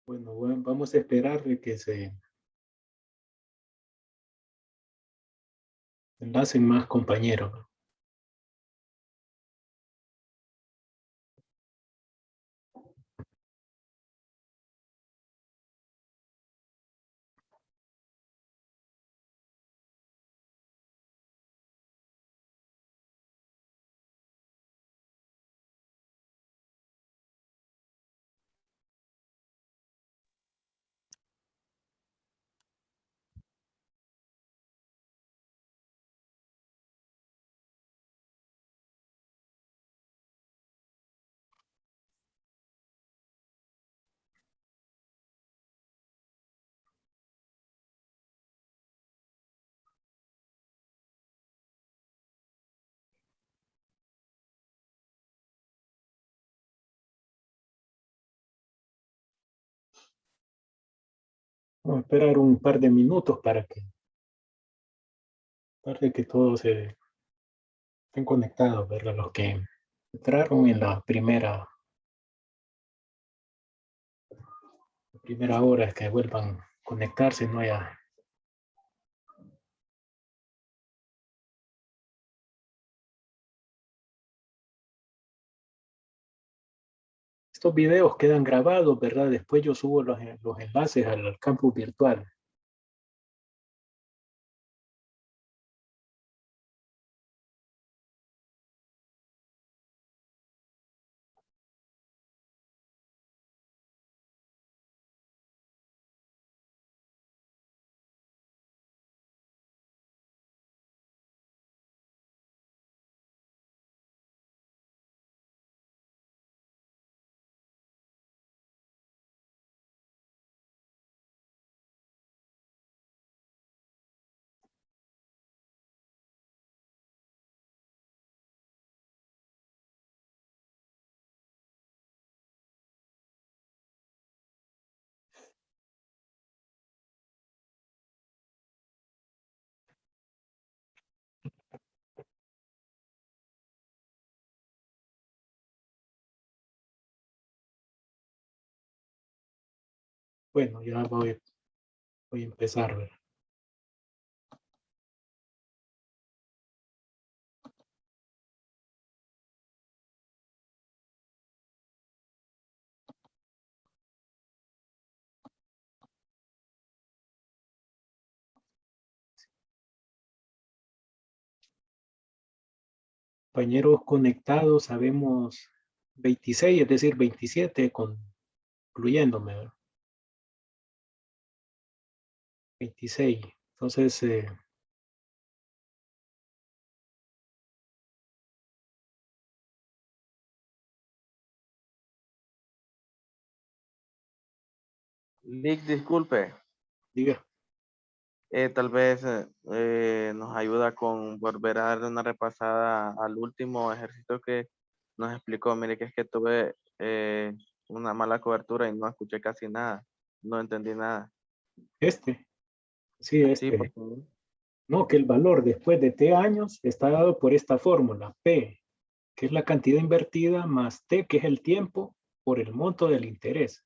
Bueno, vamos a esperar de que se enlacen más compañeros. Vamos a esperar un par de minutos para que todos se estén conectados, ¿verdad? Los que entraron en la primera hora, que vuelvan a conectarse, no haya. Estos videos quedan grabados, ¿verdad? Después yo subo los enlaces al campus virtual. Bueno, ya voy a empezar, ¿verdad? Compañeros conectados, sabemos 26, es decir, 27, incluyéndome, ¿verdad? 26. Entonces, Vic, disculpe, diga. tal vez nos ayuda con volver a darle una repasada al último ejercicio que nos explicó. Mire que es que tuve una mala cobertura y no escuché casi nada, no entendí nada. Este, sí, Sí, por este. favor. No, que el valor después de t años está dado por esta fórmula, P, que es la cantidad invertida, más T, que es el tiempo, por el monto del interés.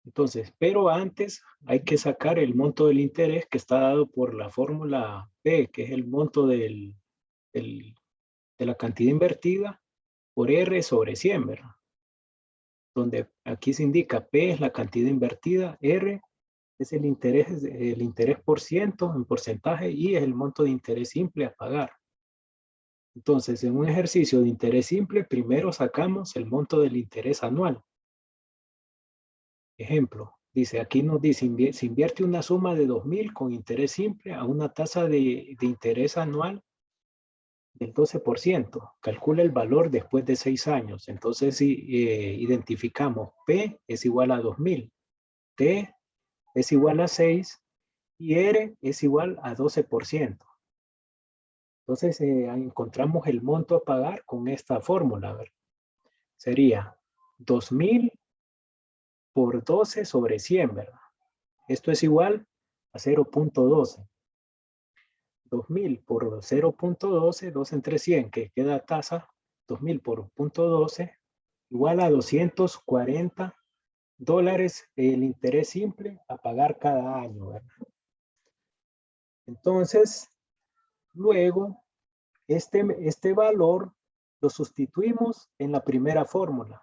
Entonces, pero antes hay que sacar el monto del interés que está dado por la fórmula P, que es el monto del- de la cantidad invertida por R sobre 100, ¿verdad? Donde aquí se indica P es la cantidad invertida, R es el interés por ciento en porcentaje y es el monto de interés simple a pagar. Entonces, en un ejercicio de interés simple, primero sacamos el monto del interés anual. Ejemplo, dice, aquí nos dice, se invierte una suma de 2.000 con interés simple a una tasa de interés anual del 12%. Calcula el valor después de 6 años. Entonces, si identificamos P es igual a 2.000, T es igual a 6 y R es igual a 12%. Entonces, encontramos el monto a pagar con esta fórmula. A ver, sería 2.000 por 12 sobre 100, ¿verdad? Esto es igual a 0.12. 2.000 por 0.12, 2 entre 100, que queda tasa, 2.000 por 0.12, igual a 240 dólares el interés simple a pagar cada año, ¿verdad? Entonces, luego, este valor lo sustituimos en la primera fórmula.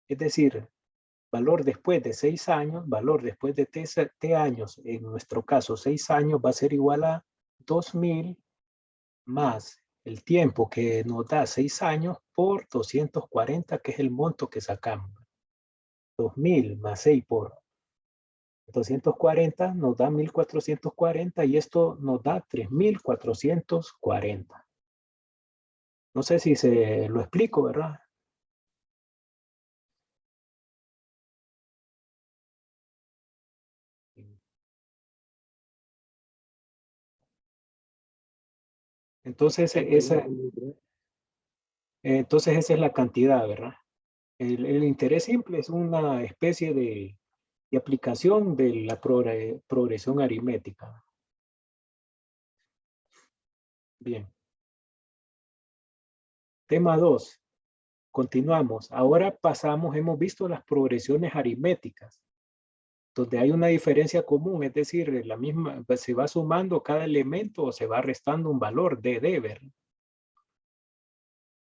Es decir, valor después de 6 años, valor después de t años, en nuestro caso 6 años, va a ser igual a 2.000 más el tiempo que nos da 6 años por 240, que es el monto que sacamos. 2.000 más 6 por 240 nos da 1.440 y esto nos da 3.440. No sé si se lo explico, ¿verdad? Entonces esa es la cantidad, ¿verdad? El interés simple es una especie de aplicación de la progresión aritmética. Bien. Tema 2. Continuamos. Ahora pasamos, hemos visto las progresiones aritméticas, donde hay una diferencia común, es decir, la misma, pues, se va sumando cada elemento o se va restando un valor de ¿verdad?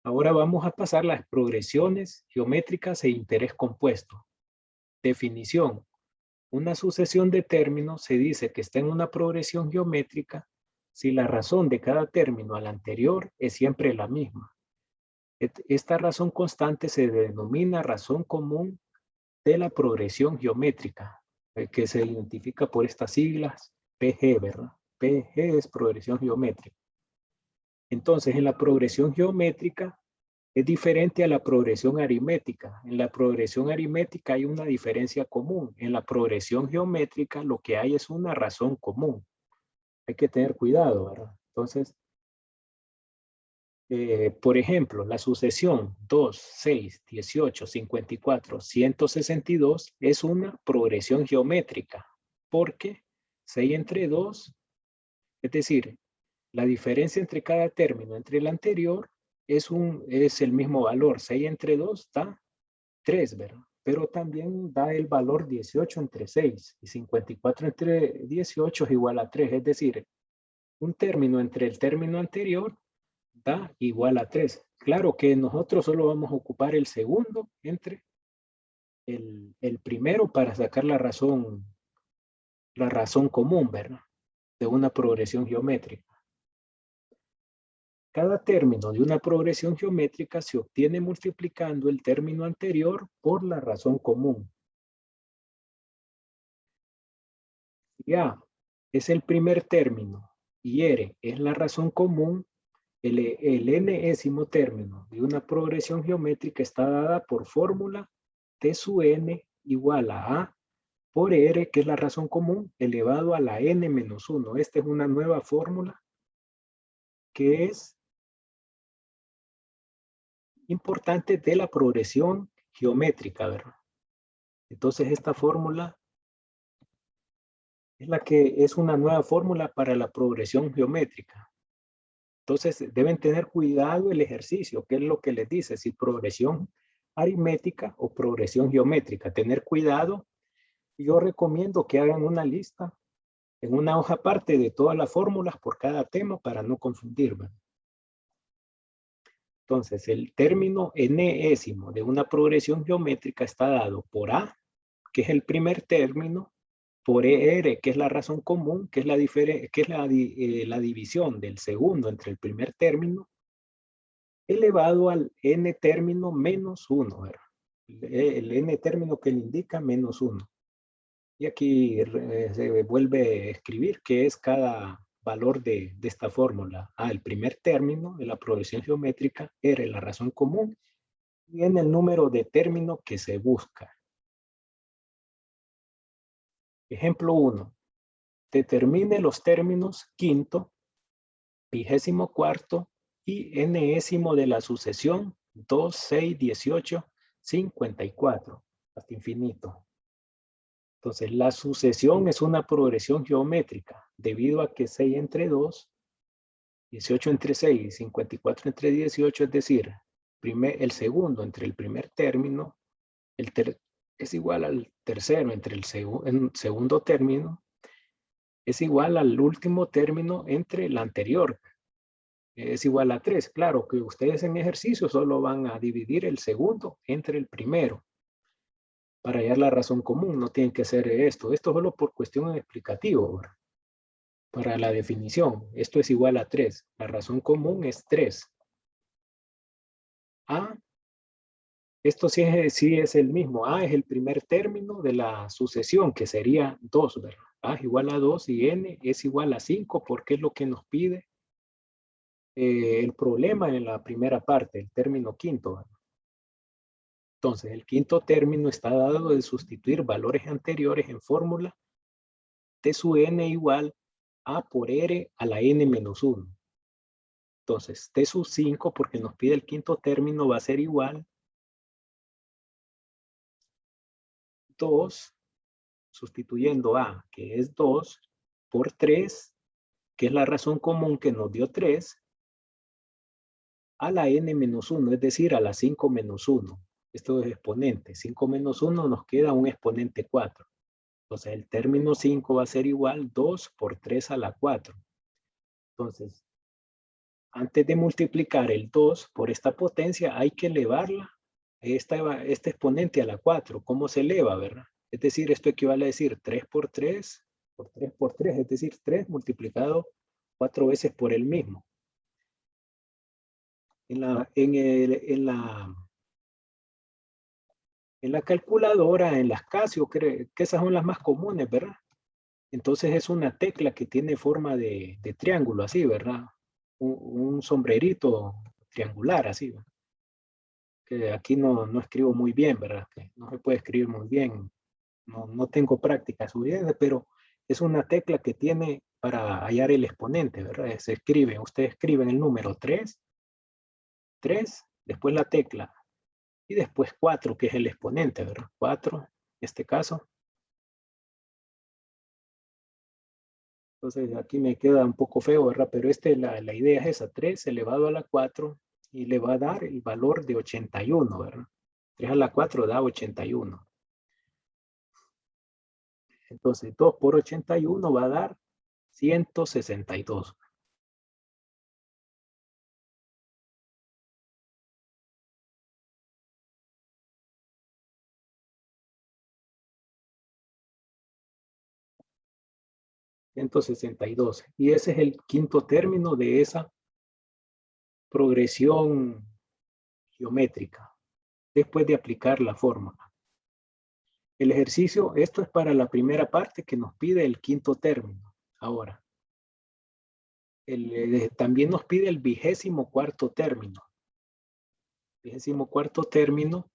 Ahora vamos a pasar las progresiones geométricas e interés compuesto. Definición. Una sucesión de términos se dice que está en una progresión geométrica si la razón de cada término al anterior es siempre la misma. Esta razón constante se denomina razón común de la progresión geométrica, que se identifica por estas siglas PG, ¿verdad? PG es progresión geométrica. Entonces, en la progresión geométrica es diferente a la progresión aritmética. En la progresión aritmética hay una diferencia común. En la progresión geométrica lo que hay es una razón común. Hay que tener cuidado, ¿verdad? Entonces, por ejemplo, la sucesión 2, 6, 18, 54, 162 es una progresión geométrica porque 6 entre 2, es decir, la diferencia entre cada término entre el anterior es el mismo valor. 6 entre 2 da 3, ¿verdad? Pero también da el valor 18 entre 6 y 54 entre 18 es igual a 3. Es decir, un término entre el término anterior da igual a 3. Claro que nosotros solo vamos a ocupar el segundo entre el primero para sacar la razón común, ¿verdad? De una progresión geométrica. Cada término de una progresión geométrica se obtiene multiplicando el término anterior por la razón común. Si A es el primer término y R es la razón común, el enésimo término de una progresión geométrica está dada por fórmula T sub n igual a A por R, que es la razón común, elevado a la n menos 1. Esta es una nueva fórmula que es importante de la progresión geométrica, ¿verdad? Entonces esta fórmula es la que es una nueva fórmula para la progresión geométrica. Entonces deben tener cuidado el ejercicio, que es lo que les dice, si progresión aritmética o progresión geométrica. Tener cuidado. Yo recomiendo que hagan una lista en una hoja aparte de todas las fórmulas por cada tema para no confundirme. Entonces, el término enésimo de una progresión geométrica está dado por A, que es el primer término, por ER, que es la razón común, que es la división del segundo entre el primer término, elevado al n término menos 1, ¿verdad? El n término que le indica menos 1. Y aquí se vuelve a escribir qué es cada valor de esta fórmula. A, el primer término de la progresión geométrica, R, la razón común, y en el número de término que se busca. Ejemplo 1. Determine los términos quinto, 24 y enésimo de la sucesión 2, 6, 18, 54, hasta infinito. Entonces, la sucesión es una progresión geométrica debido a que 6 entre 2, 18 entre 6, 54 entre 18, es decir, el segundo entre el primer término, es igual al tercero entre el segundo término, es igual al último término entre el anterior. Es igual a 3. Claro que ustedes en ejercicio solo van a dividir el segundo entre el primero para hallar la razón común. No tienen que hacer esto. Esto solo por cuestión explicativa, ¿verdad? Para la definición. Esto es igual a 3. La razón común es 3. A, esto sí es el mismo. A es el primer término de la sucesión, que sería 2, ¿verdad? A es igual a 2 y N es igual a 5 porque es lo que nos pide el problema en la primera parte, el término quinto, ¿verdad? Entonces, el quinto término está dado de sustituir valores anteriores en fórmula T sub n igual a por R a la n menos 1. Entonces, T sub 5, porque nos pide el quinto término, va a ser igual 2, sustituyendo A, que es 2, por 3, que es la razón común que nos dio 3, a la n menos 1, es decir, a la 5 menos 1. Esto es exponente. 5 menos 1 nos queda un exponente 4. Entonces, el término 5 va a ser igual 2 por 3 a la 4. Entonces, antes de multiplicar el 2 por esta potencia, hay que elevarla, este exponente a la 4. ¿Cómo se eleva, verdad? Es decir, esto equivale a decir 3 por 3, por 3 por 3, es decir, 3 multiplicado 4 veces por el mismo. En la calculadora, en las Casio, que esas son las más comunes, ¿verdad? Entonces es una tecla que tiene forma de triángulo, así, ¿verdad? Un sombrerito triangular, así, ¿verdad? Que aquí no escribo muy bien, ¿verdad? Que no se puede escribir muy bien. No tengo práctica suficiente, pero es una tecla que tiene para hallar el exponente, ¿verdad? Se escribe, ustedes escriben el número 3, después la tecla, y después 4, que es el exponente, ¿verdad? 4, en este caso. Entonces aquí me queda un poco feo, ¿verdad? Pero la idea es esa, 3 elevado a la 4 y le va a dar el valor de 81, ¿verdad? 3 a la 4 da 81. Entonces 2 por 81 va a dar 162. Y ese es el quinto término de esa progresión geométrica, después de aplicar la fórmula. El ejercicio, esto es para la primera parte que nos pide el quinto término. Ahora, también nos pide el 24º término. 24º término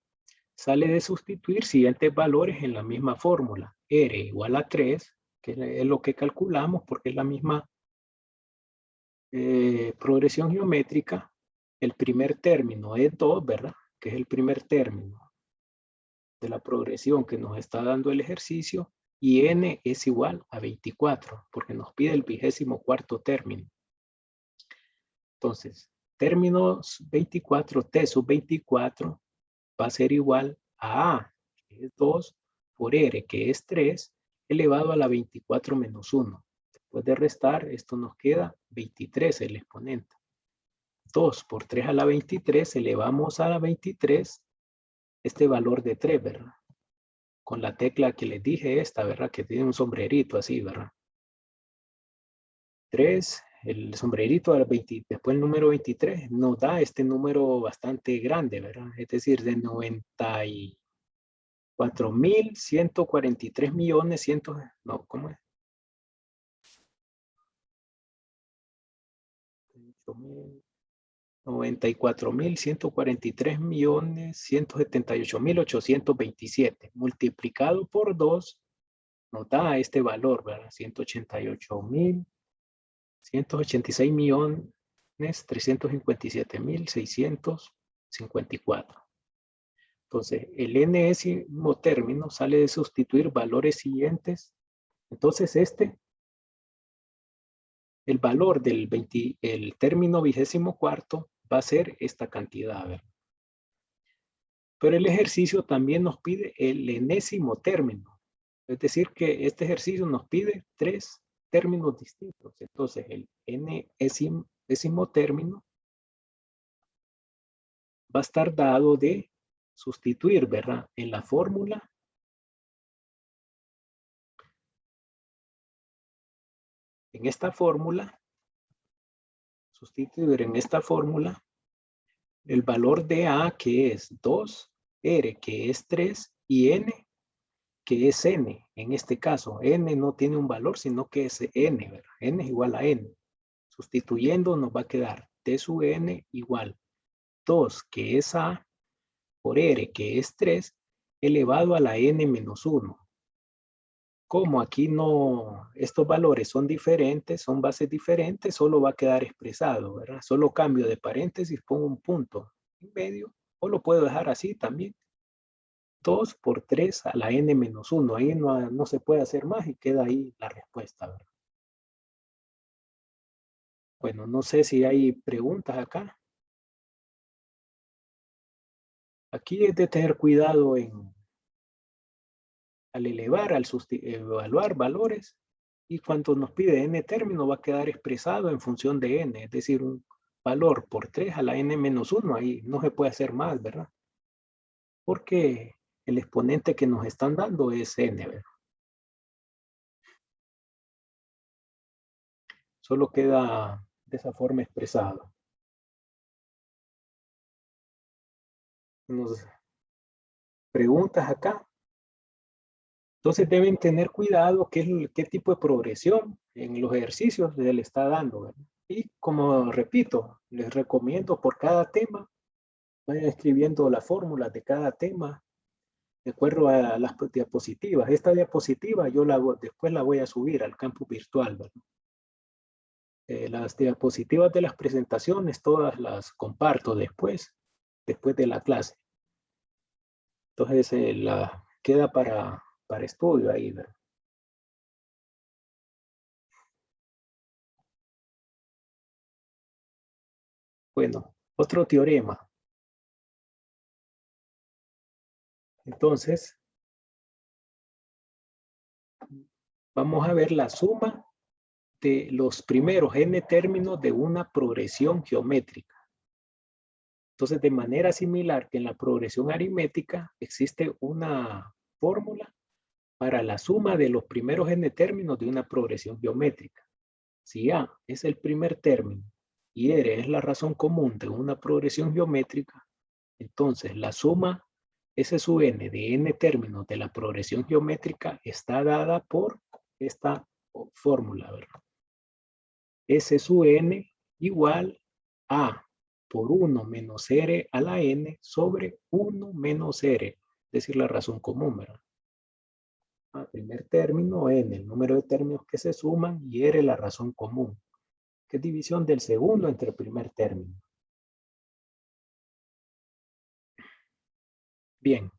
sale de sustituir siguientes valores en la misma fórmula. R igual a 3, que es lo que calculamos porque es la misma progresión geométrica. El primer término es 2, ¿verdad? Que es el primer término de la progresión que nos está dando el ejercicio. Y n es igual a 24, porque nos pide el 24º término. Entonces, términos 24, t sub 24 va a ser igual a, que es 2, por r, que es 3, elevado a la 24 menos 1. Después de restar, esto nos queda 23, el exponente. 2 por 3 a la 23, elevamos a la 23 este valor de 3, ¿verdad? Con la tecla que les dije esta, ¿verdad? Que tiene un sombrerito así, ¿verdad? 3, el sombrerito del 20, después el número 23 nos da este número bastante grande, ¿verdad? Es decir, de 94.143 millones, no, ¿cómo es? 94.143 millones, 178.827, multiplicado por 2, nos da este valor, ¿verdad? 186 millones, 357.654. Entonces, el enésimo término sale de sustituir valores siguientes. Entonces, el valor del el término 24º va a ser esta cantidad. A ver. Pero el ejercicio también nos pide el enésimo término. Es decir, que este ejercicio nos pide 3 términos distintos. Entonces, el enésimo término va a estar dado de sustituir, ¿verdad? En la fórmula. En esta fórmula, sustituir en esta fórmula el valor de A, que es 2, R, que es 3, y N, que es N. En este caso, N no tiene un valor, sino que es N, ¿verdad? N es igual a N. Sustituyendo nos va a quedar T sub N igual 2, que es A, por R, que es 3, elevado a la N menos 1. Como aquí no, estos valores son diferentes, son bases diferentes, solo va a quedar expresado, ¿verdad? Solo cambio de paréntesis, pongo un punto en medio, o lo puedo dejar así también. 2 por 3 a la n menos 1. Ahí no se puede hacer más y queda ahí la respuesta, ¿verdad? Bueno, no sé si hay preguntas acá. Aquí es de tener cuidado al elevar, al evaluar valores, y cuando nos pide n término va a quedar expresado en función de n, es decir, un valor por 3 a la n menos 1, ahí no se puede hacer más, ¿verdad? Porque el exponente que nos están dando es n, ¿verdad? Solo queda de esa forma expresado. Nos preguntas acá. Entonces deben tener cuidado qué tipo de progresión en los ejercicios se le está dando, ¿verdad? Y como repito, les recomiendo por cada tema, vayan escribiendo las fórmulas de cada tema de acuerdo a las diapositivas. Esta diapositiva yo después la voy a subir al campus virtual, ¿verdad? Las diapositivas de las presentaciones todas las comparto después de la clase. Entonces queda para estudio ahí, ¿verdad? Bueno, otro teorema. Entonces, vamos a ver la suma de los primeros n términos de una progresión geométrica. Entonces, de manera similar que en la progresión aritmética, existe una fórmula para la suma de los primeros n términos de una progresión geométrica. Si A es el primer término y R es la razón común de una progresión geométrica, entonces la suma S sub n de n términos de la progresión geométrica está dada por esta fórmula, ¿verdad? S sub n igual a por 1 menos R a la n sobre 1 menos R, es decir, la razón común, ¿verdad? Primer término, n, el número de términos que se suman, y R la razón común, que es división del segundo entre el primer término. Bien.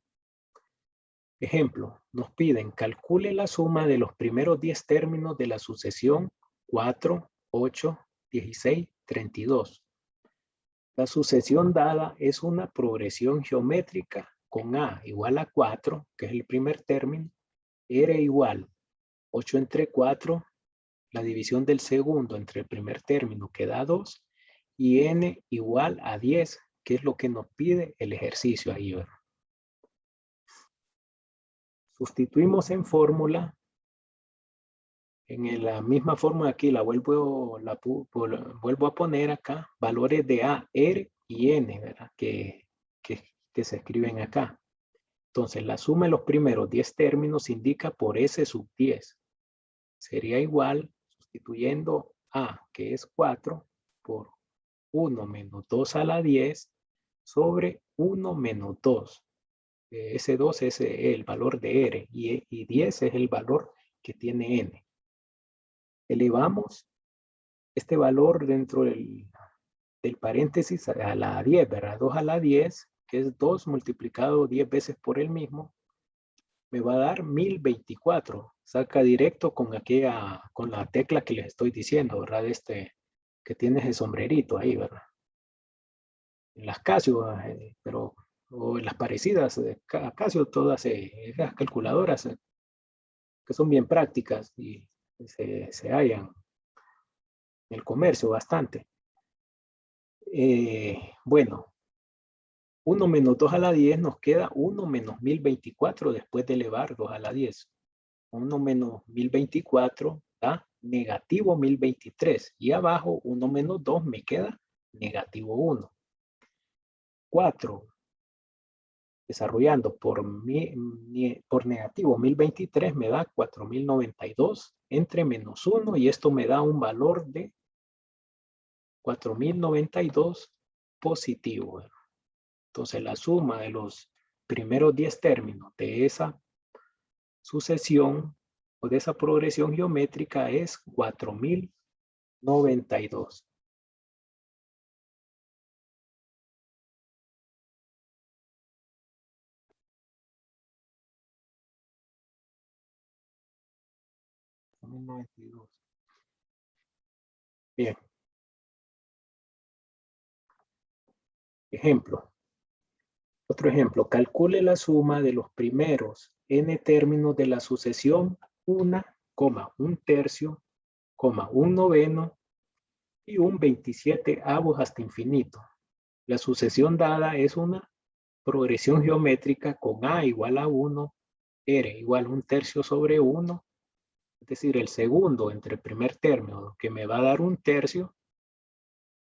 Ejemplo, nos piden calcule la suma de los primeros 10 términos de la sucesión 4, 8, 16, 32. La sucesión dada es una progresión geométrica con A igual a 4, que es el primer término, R igual 8 entre 4, la división del segundo entre el primer término que da 2, y N igual a 10, que es lo que nos pide el ejercicio ahí, ¿verdad? Sustituimos en fórmula. En la misma fórmula aquí vuelvo a poner acá valores de A, R y N, ¿verdad? Que se escriben acá. Entonces la suma de los primeros 10 términos indica por S sub 10. Sería igual, sustituyendo A, que es 4, por 1 menos 2 a la 10 sobre 1 menos 2. Ese 2 es el valor de R y 10 es el valor que tiene N. Elevamos este valor dentro del paréntesis a la 10, ¿verdad? 2 a la 10, que es 2 multiplicado 10 veces por el mismo, me va a dar 1024. Saca directo con la tecla que les estoy diciendo, ¿verdad? Que tiene ese sombrerito ahí, ¿verdad? En las Casio, pero o las parecidas, acaso todas esas calculadoras que son bien prácticas y se hallan en el comercio bastante. Bueno, 1 menos 2 a la 10 nos queda 1 menos 1024 después de elevar 2 a la 10. 1 menos 1024 da negativo 1023. Y abajo 1 menos 2 me queda negativo 1. 4 desarrollando por negativo 1023 me da 4092 entre menos 1 y esto me da un valor de 4092 positivo. Entonces la suma de los primeros 10 términos de esa sucesión o de esa progresión geométrica es 4092. Bien. Ejemplo. Otro ejemplo. Calcule la suma de los primeros n términos de la sucesión 1, 1 tercio, 1 noveno y un 27avos hasta infinito. La sucesión dada es una progresión geométrica con a igual a 1, r igual a 1 tercio sobre 1, es decir, el segundo entre el primer término, que me va a dar 1 tercio,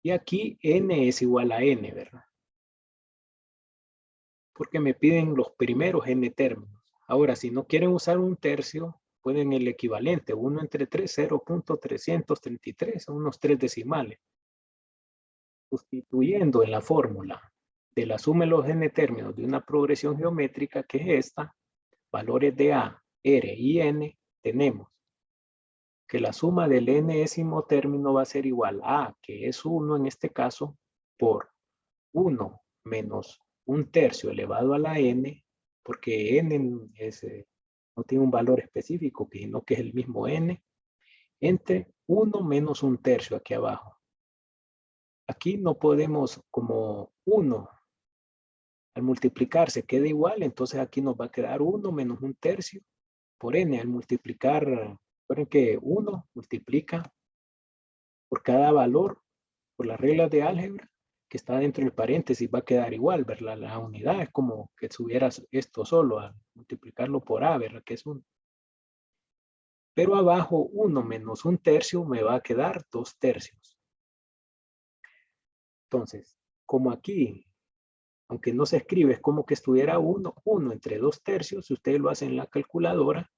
y aquí n es igual a n, ¿verdad? Porque me piden los primeros n términos. Ahora, si no quieren usar 1 tercio, pueden el equivalente, 1 entre 3, 0.333, unos 3 decimales. Sustituyendo en la fórmula de la suma de los n términos de una progresión geométrica, que es esta, valores de a, r y n, tenemos que la suma del n-ésimo término va a ser igual a, que es 1 en este caso, por 1 menos 1 tercio elevado a la n, porque n es, no tiene un valor específico, sino que es el mismo n, entre 1 menos 1 tercio aquí abajo. Aquí no podemos, como 1 al multiplicar se queda igual, entonces aquí nos va a quedar 1 menos 1 tercio por n. Al multiplicar, recuerden que 1 multiplica por cada valor, por las reglas de álgebra, que está dentro del paréntesis, va a quedar igual, ¿verdad? La unidad es como que tuvieras esto solo, al multiplicarlo por a, ¿verdad? Que es 1. Pero abajo 1 menos 1 tercio me va a quedar 2 tercios. Entonces, como aquí, aunque no se escribe, es como que estuviera 1 entre 2 tercios, si ustedes lo hacen en la calculadora,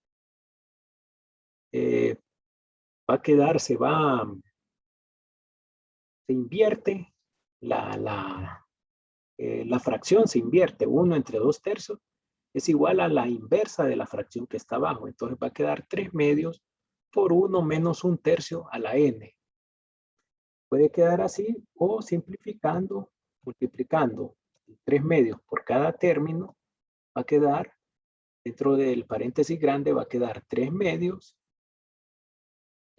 va a quedar, se invierte la fracción, se invierte. 1 entre 2 tercios es igual a la inversa de la fracción que está abajo. Entonces va a quedar 3 medios por 1 menos 1 tercio a la n. Puede quedar así o simplificando, multiplicando 3 medios por cada término, va a quedar, dentro del paréntesis grande, va a quedar 3 medios,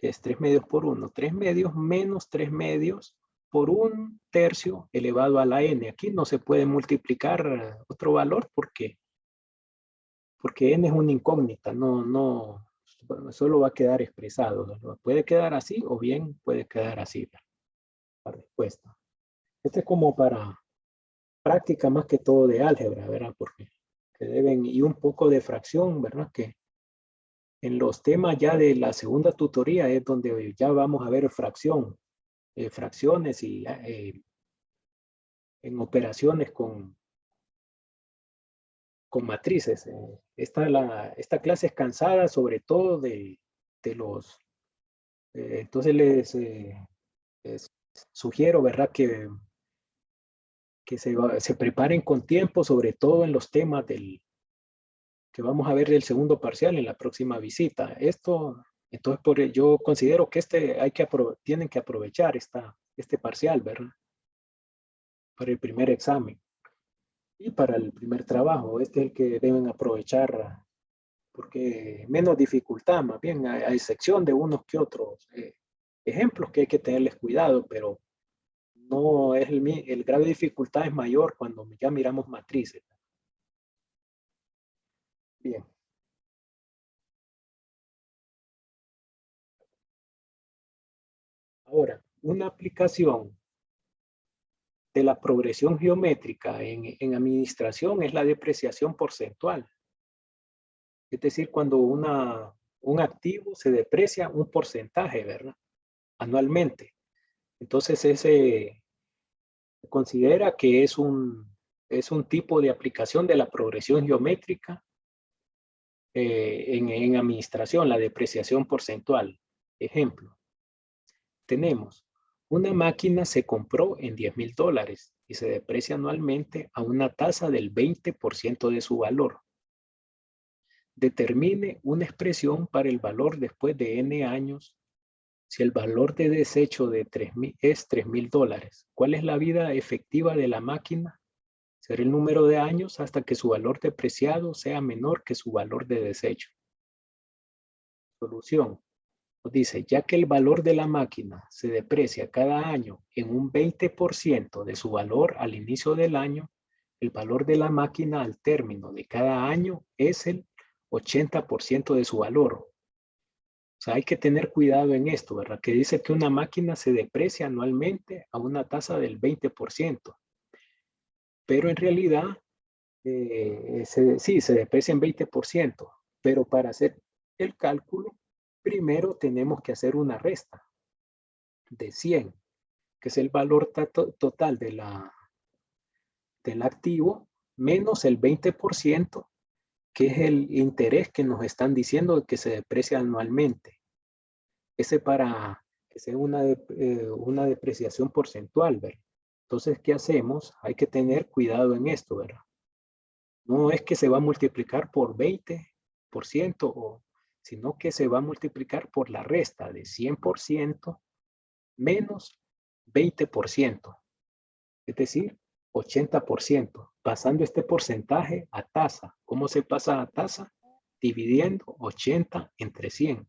que es 3 medios por 1, 3 medios menos 3 medios por 1 tercio elevado a la n. Aquí no se puede multiplicar otro valor porque n es una incógnita, no, solo va a quedar expresado. Puede quedar así o bien puede quedar así la respuesta. Este es como para práctica más que todo de álgebra, ¿verdad? Porque y un poco de fracción, ¿verdad? Que en los temas ya de la segunda tutoría es donde ya vamos a ver fracciones y en operaciones con matrices. Esta clase es cansada sobre todo de los... entonces les sugiero, ¿verdad? Que se preparen con tiempo, sobre todo en los temas que vamos a ver del segundo parcial en la próxima visita. Entonces yo considero que tienen que aprovechar este parcial, ¿verdad? Para el primer examen y para el primer trabajo. Este es el que deben aprovechar porque menos dificultad, más bien, a excepción de unos que otros ejemplos que hay que tenerles cuidado, pero No es el grado de dificultad es mayor cuando ya miramos matrices. Bien. Ahora, una aplicación de la progresión geométrica en administración es la depreciación porcentual. Es decir, cuando un activo se deprecia un porcentaje, ¿verdad? Anualmente. Entonces, ese se considera que es un tipo de aplicación de la progresión geométrica en administración, la depreciación porcentual. Ejemplo, tenemos una máquina se compró en $10,000 y se deprecia anualmente a una tasa del 20% de su valor. Determine una expresión para el valor después de N años si el valor de desecho de es $3,000. ¿Cuál es la vida efectiva de la máquina? Será el número de años hasta que su valor depreciado sea menor que su valor de desecho. Solución. Nos dice, ya que el valor de la máquina se deprecia cada año en un 20% de su valor al inicio del año, el valor de la máquina al término de cada año es el 80% de su valor. O sea, hay que tener cuidado en esto, ¿verdad? Que dice que una máquina se deprecia anualmente a una tasa del 20%. Pero en realidad, sí, se deprecia en 20%. Pero para hacer el cálculo, primero tenemos que hacer una resta de 100, que es el valor total del activo, menos el 20%, que es el interés que nos están diciendo que se deprecia anualmente. Ese para que sea una depreciación porcentual, ¿verdad? Entonces, ¿qué hacemos? Hay que tener cuidado en esto, ¿verdad? No es que se va a multiplicar por 20%, sino que se va a multiplicar por la resta de 100% menos 20%. Es decir, 80%, pasando este porcentaje a tasa. ¿Cómo se pasa a tasa? Dividiendo 80 entre 100.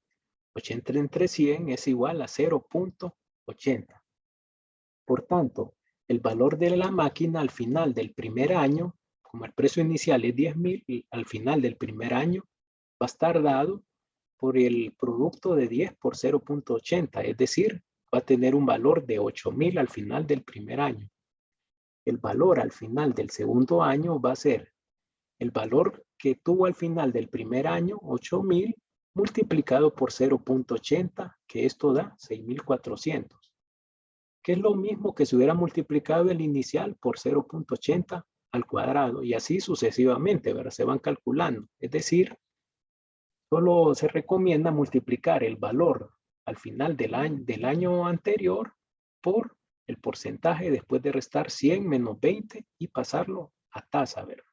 80 entre 100 es igual a 0.80. Por tanto, el valor de la máquina al final del primer año, como el precio inicial es 10,000, al final del primer año va a estar dado por el producto de 10 por 0.80, es decir, va a tener un valor de 8,000 al final del primer año. El valor al final del segundo año va a ser el valor que tuvo al final del primer año, 8,000, multiplicado por 0.80, que esto da 6,400. Que es lo mismo que si hubiera multiplicado el inicial por 0.80 al cuadrado, y así sucesivamente, ¿verdad? Se van calculando. Es decir, solo se recomienda multiplicar el valor al final del año anterior por el porcentaje después de restar 100 menos 20 y pasarlo a tasa, ¿verdad?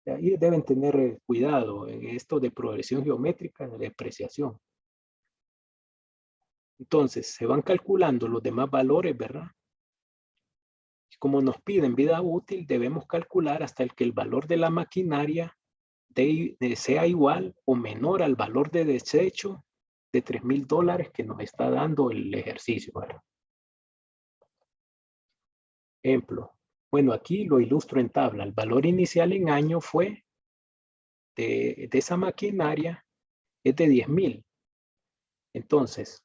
Ahí deben tener cuidado en esto de progresión geométrica de depreciación. Entonces, se van calculando los demás valores, ¿verdad? Como nos piden vida útil, debemos calcular hasta el que el valor de la maquinaria sea igual o menor al valor de desecho de $3,000 que nos está dando el ejercicio, ¿verdad? Ejemplo. Bueno, aquí lo ilustro en tabla. El valor inicial en año fue de esa maquinaria es de 10,000. Entonces,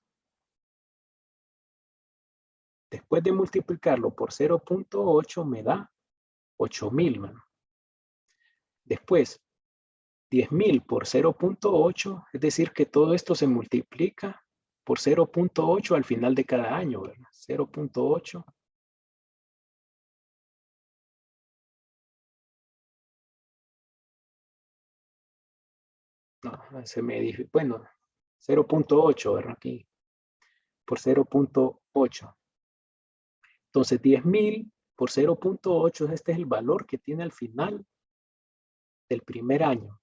después de multiplicarlo por 0.8 me da 8,000, ¿no? Después, 10,000 por 0.8, es decir, que todo esto se multiplica por 0.8 al final de cada año, ¿verdad? 0.8. No, se me dice, bueno, 0.8, ¿verdad? Aquí, por 0.8. Entonces, 10,000 por 0.8, este es el valor que tiene al final del primer año.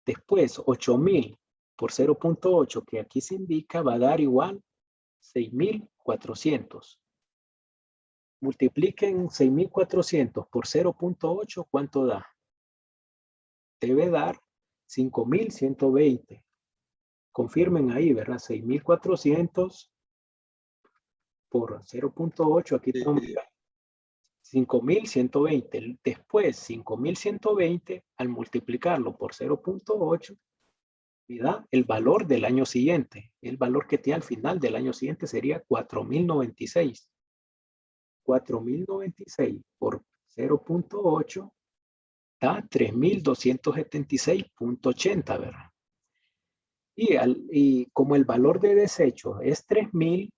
Después, 8,000 por 0.8, que aquí se indica, va a dar igual 6,400. Multipliquen 6,400 por 0.8, ¿cuánto da? Debe dar 5,120. Confirmen ahí, ¿verdad? 6,400 por 0.8, aquí tenemos 5.120. Después, 5.120, al multiplicarlo por 0.8, me da el valor del año siguiente. El valor que tiene al final del año siguiente sería 4.096. 4.096 por 0.8 da 3.276.80, ¿verdad? Y como el valor de desecho es 3.000,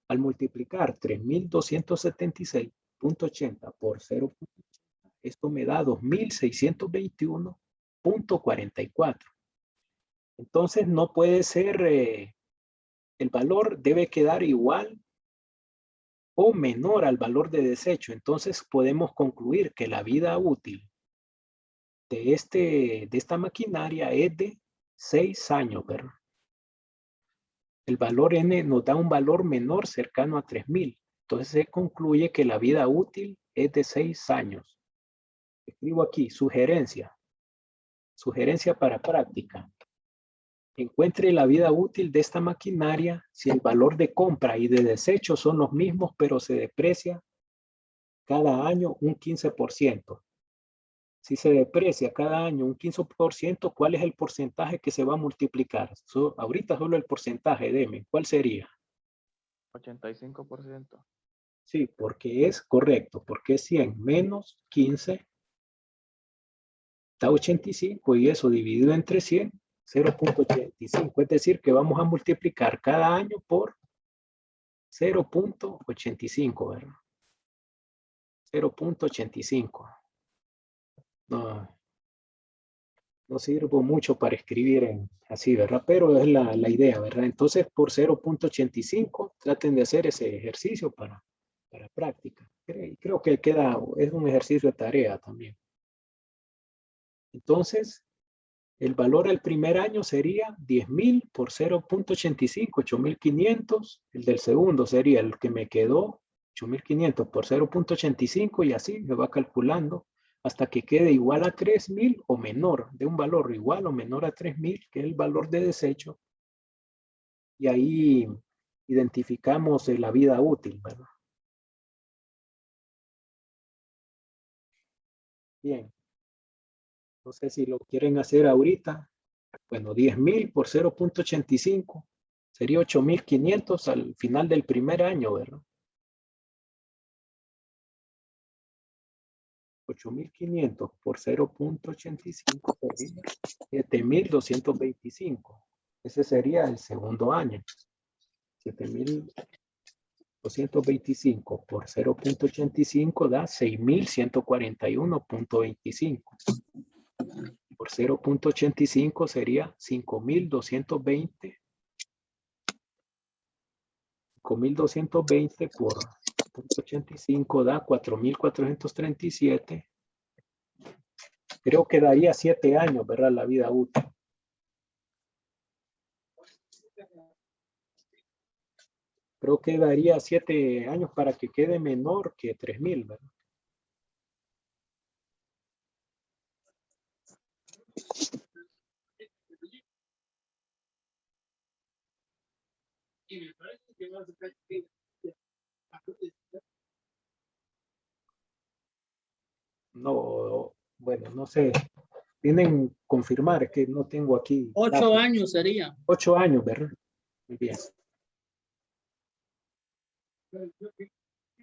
al multiplicar 3.276.80 por 0.80, esto me da 2.621.44. Entonces no puede ser, el valor debe quedar igual o menor al valor de desecho. Entonces podemos concluir que la vida útil de esta maquinaria es de 6 años, ¿verdad? El valor N nos da un valor menor cercano a 3.000. Entonces se concluye que la vida útil es de 6 años. Escribo aquí, sugerencia. Sugerencia para práctica. Encuentre la vida útil de esta maquinaria si el valor de compra y de desecho son los mismos, pero se deprecia cada año un 15%. Si se deprecia cada año un 15%, ¿cuál es el porcentaje que se va a multiplicar? Ahorita solo el porcentaje, deme. ¿Cuál sería? 85%. Sí, porque es correcto, porque es 100 menos 15 da 85 y eso dividido entre 100, 0.85. Es decir, que vamos a multiplicar cada año por 0.85, ¿verdad? 0.85. No, no sirvo mucho para escribir así, ¿verdad? Pero es la idea, ¿verdad? Entonces, por 0.85, traten de hacer ese ejercicio para práctica. Creo que es un ejercicio de tarea también. Entonces, el valor al primer año sería 10.000 por 0.85, 8.500. El del segundo sería el que me quedó, 8.500 por 0.85 y así me va calculando hasta que quede igual a 3.000 o menor, de un valor igual o menor a 3.000, que es el valor de desecho. Y ahí identificamos la vida útil, ¿verdad? Bien. No sé si lo quieren hacer ahorita. Bueno, 10.000 por 0.85 sería 8.500 al final del primer año, ¿verdad? 8.500 por 0.85 sería 7.225. Ese sería el segundo año. 7.225 por 0.85 da 6.141.25. Por 0.85 sería 5.220. 5.220 por 0.85 da 4.437. Creo que daría 7 años, ¿verdad? La vida útil. Creo que daría 7 años para que quede menor que 3.000, ¿verdad? No, bueno, no sé. Tienen confirmar que no tengo aquí. 8 años sería. 8 años, ¿verdad? Muy bien.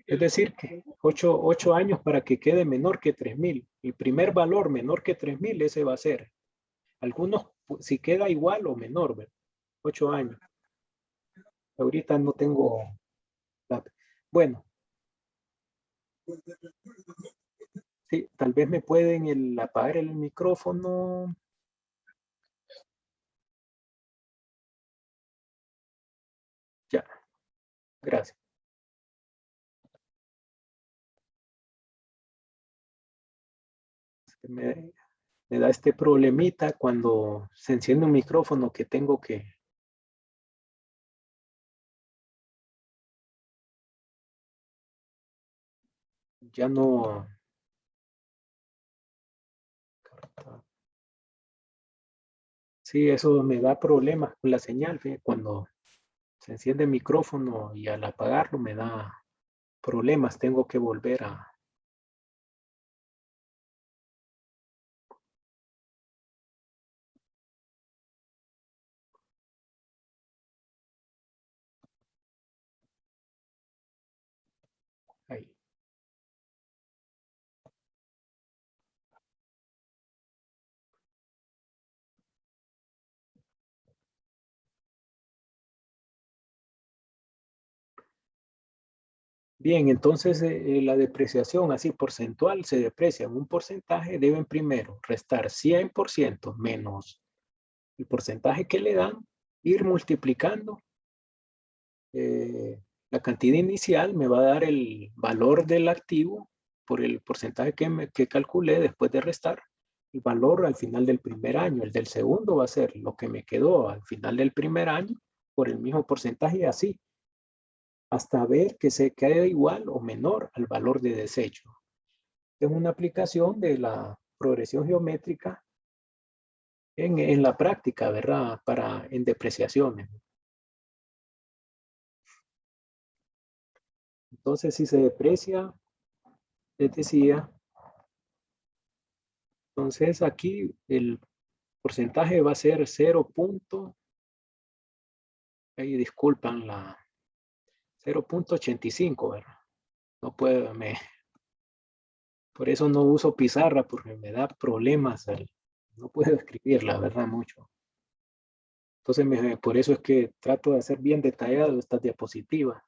Es decir, que 8 años para que quede menor que 3.000. El primer valor menor que 3.000, ese va a ser. Algunos, si queda igual o menor, ¿verdad? 8 años. Ahorita no tengo. Bueno. Sí, tal vez me pueden apagar el micrófono. Ya. Gracias. Me da este problemita cuando se enciende un micrófono que tengo que. Ya no. Sí, eso me da problemas con la señal, cuando Se enciende el micrófono y al apagarlo me da problemas. Tengo que volver a... Ahí. Bien, entonces la depreciación así porcentual se deprecia en un porcentaje. Deben primero restar 100% menos el porcentaje que le dan, ir multiplicando la cantidad inicial, me va a dar el valor del activo por el porcentaje que calculé después de restar el valor al final del primer año. El del segundo va a ser lo que me quedó al final del primer año por el mismo porcentaje y así, hasta ver que se quede igual o menor al valor de desecho. Es una aplicación de la progresión geométrica en la práctica, ¿verdad? En depreciaciones. Entonces, si se deprecia, les decía, entonces aquí el porcentaje va a ser 0. Ahí disculpan la 0.85, ¿verdad? No puedo, por eso no uso pizarra porque me da problemas, no puedo escribirla, ¿verdad? Mucho. Entonces, por eso es que trato de hacer bien detallado estas diapositivas.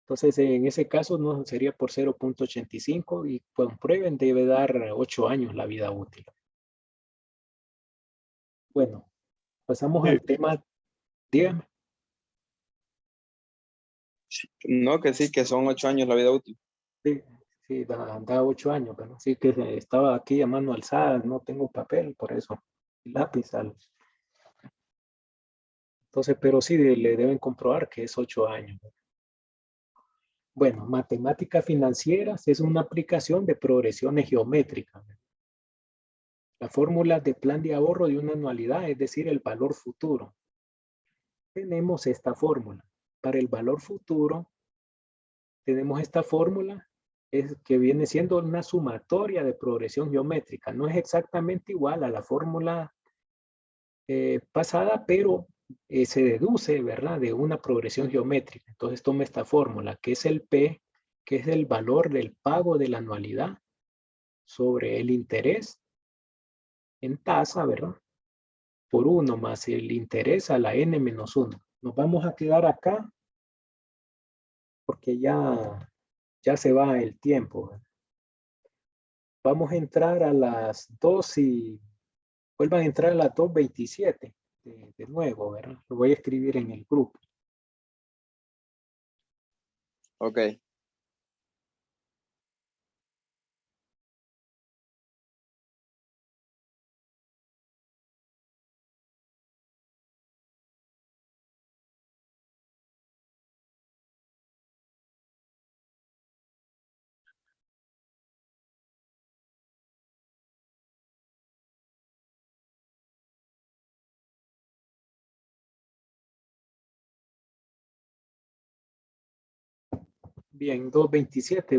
Entonces, en ese caso no sería por 0.85 y comprueben, debe dar 8 años la vida útil. Bueno, pasamos al tema, dígame. No, que sí, que son 8 años la vida útil. Sí, sí, da 8 años, pero sí que estaba aquí a mano alzada, no tengo papel, por eso, lápiz. Entonces, pero sí le deben comprobar que es 8 años. Bueno, matemáticas financieras es una aplicación de progresiones geométricas. La fórmula de plan de ahorro de una anualidad, es decir, el valor futuro. Tenemos esta fórmula. Para el valor futuro, tenemos esta fórmula que viene siendo una sumatoria de progresión geométrica. No es exactamente igual a la fórmula pasada, pero se deduce, ¿verdad?, de una progresión geométrica. Entonces toma esta fórmula, que es el P, que es el valor del pago de la anualidad sobre el interés en tasa, ¿verdad?, por 1 más el interés a la n menos 1. Nos vamos a quedar acá porque ya se va el tiempo, ¿verdad? Vamos a entrar a las 2 y vuelvan a entrar a las 2:27 de nuevo, ¿verdad? Lo voy a escribir en el grupo. Ok. Bien, 2:27.